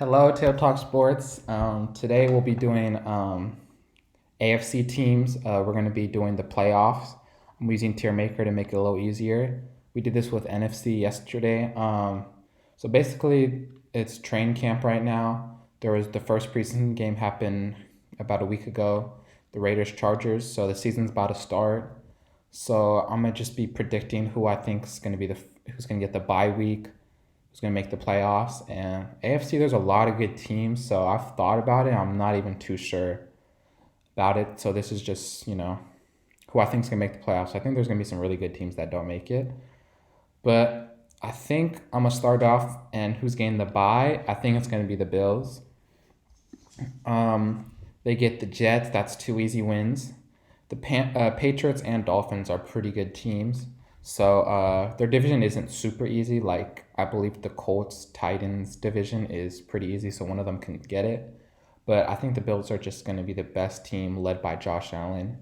Hello, Tail Talk Sports. Today we'll be doing AFC teams. We're going to be doing the playoffs. I'm using Tier Maker to make it a little easier. We did this with NFC yesterday. So basically, it's training camp right now. There was the first preseason game happened about a week ago, the Raiders Chargers. So the season's about to start. So I'm gonna just be predicting who I think is going to be who's going to get the bye week, who's going to make the playoffs. And AFC, there's a lot of good teams, so I've thought about it. I'm not even too sure about it. So this is just, who I think is going to make the playoffs. I think there's going to be some really good teams that don't make it. But I think I'm going to start off, and who's getting the bye? I think it's going to be the Bills. They get the Jets. That's two easy wins. The Patriots and Dolphins are pretty good teams. So their division isn't super easy. Like, I believe the Colts Titans division is pretty easy, so one of them can get it. But I think the Bills are just going to be the best team led by Josh Allen,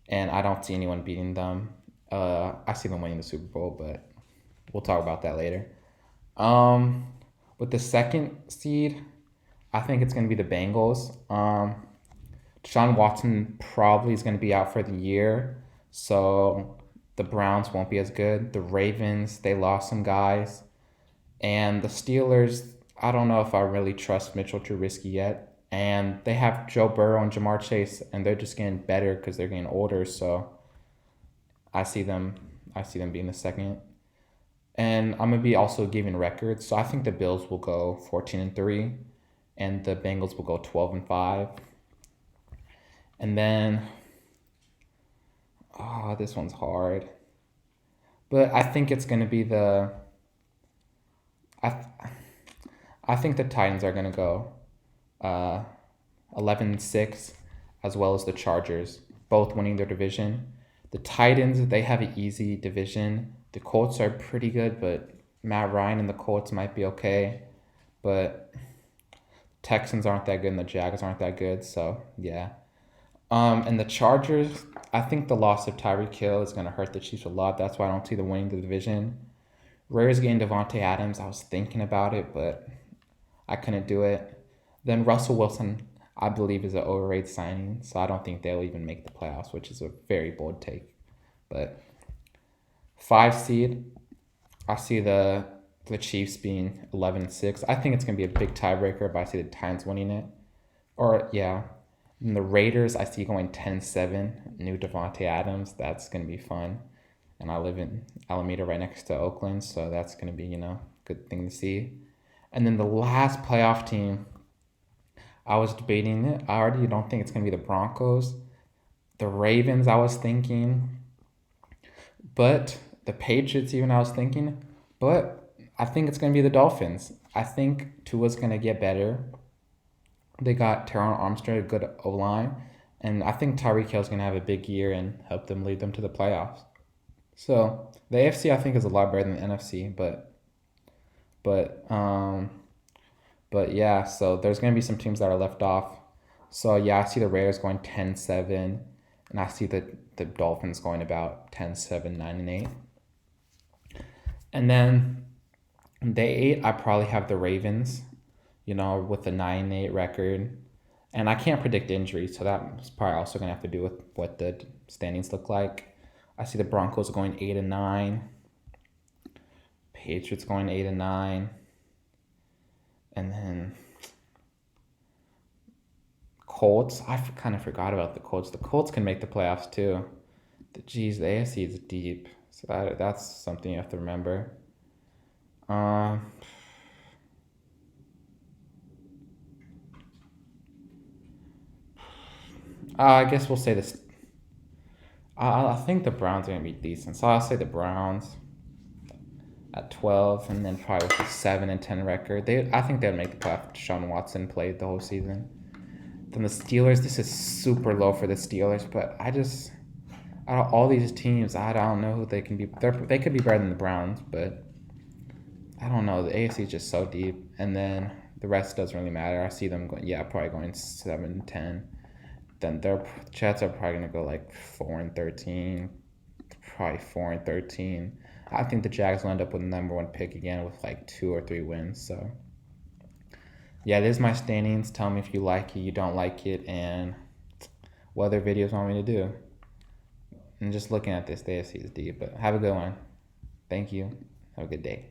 and I don't see anyone beating them. I see them winning the Super Bowl, but we'll talk about that later. With the second seed, I think it's going to be the Bengals. Deshaun Watson probably is going to be out for the year, so the Browns won't be as good. The Ravens, they lost some guys. And the Steelers, I don't know if I really trust Mitchell Trubisky yet. And they have Joe Burrow and Jamar Chase, and they're just getting better because they're getting older. So I see them being the second. And I'm gonna be also giving records. So I think the Bills will go 14-3, and the Bengals will go 12-5. And then, this one's hard. But I think it's going to be I, I think the Titans are going to go 11-6, as well as the Chargers, both winning their division. The Titans, they have an easy division. The Colts are pretty good, but Matt Ryan and the Colts might be okay. But Texans aren't that good, and the Jags aren't that good. So, yeah. And the Chargers, I think the loss of Tyreek Hill is going to hurt the Chiefs a lot. That's why I don't see them winning the division. Raiders getting Devontae Adams, I was thinking about it, but I couldn't do it. Then Russell Wilson, I believe, is an overrated signing, so I don't think they'll even make the playoffs, which is a very bold take. But 5 seed, I see the Chiefs being 11-6. I think it's going to be a big tiebreaker, but I see the Titans winning it. Or, yeah. And the Raiders, I see going 10-7. New Devontae Adams, that's going to be fun. And I live in Alameda right next to Oakland, so that's going to be, good thing to see. And then the last playoff team, I was debating it. I already don't think it's going to be the Broncos. The Ravens, I was thinking. But the Patriots, even I was thinking. But I think it's going to be the Dolphins. I think Tua's going to get better. They got Teron Armstead, a good O-line. And I think Tyreek Hill's going to have a big year and help them lead them to the playoffs. So the AFC, I think, is a lot better than the NFC. But yeah, so there's going to be some teams that are left off. So yeah, I see the Raiders going 10-7. And I see the Dolphins going about 10-7, 9-8. And then day 8, I probably have the Ravens, with the 9-8 record. And I can't predict injuries, so that's probably also going to have to do with what the standings look like. I see the Broncos going 8-9. Patriots going 8-9. And then Colts. I kind of forgot about the Colts. The Colts can make the playoffs too. The AFC is deep. So that's something you have to remember. I guess we'll say this. I think the Browns are going to be decent. So I'll say the Browns at 12, and then probably with a 7-10 record. I think they'd make the playoff. Deshaun Watson played the whole season. Then the Steelers, this is super low for the Steelers, but out of all these teams, I don't know who they can be. They could be better than the Browns, but I don't know. The AFC is just so deep, and then the rest doesn't really matter. I see them probably going 7-10. Then their Jets are probably gonna go like 4-13, probably 4-13. I think the Jags will end up with the number 1 pick again with like 2 or 3 wins. So yeah, this is my standings. Tell me if you like it, you don't like it, and what other videos want me to do. And just looking at this, the AFC is deep. But have a good one. Thank you. Have a good day.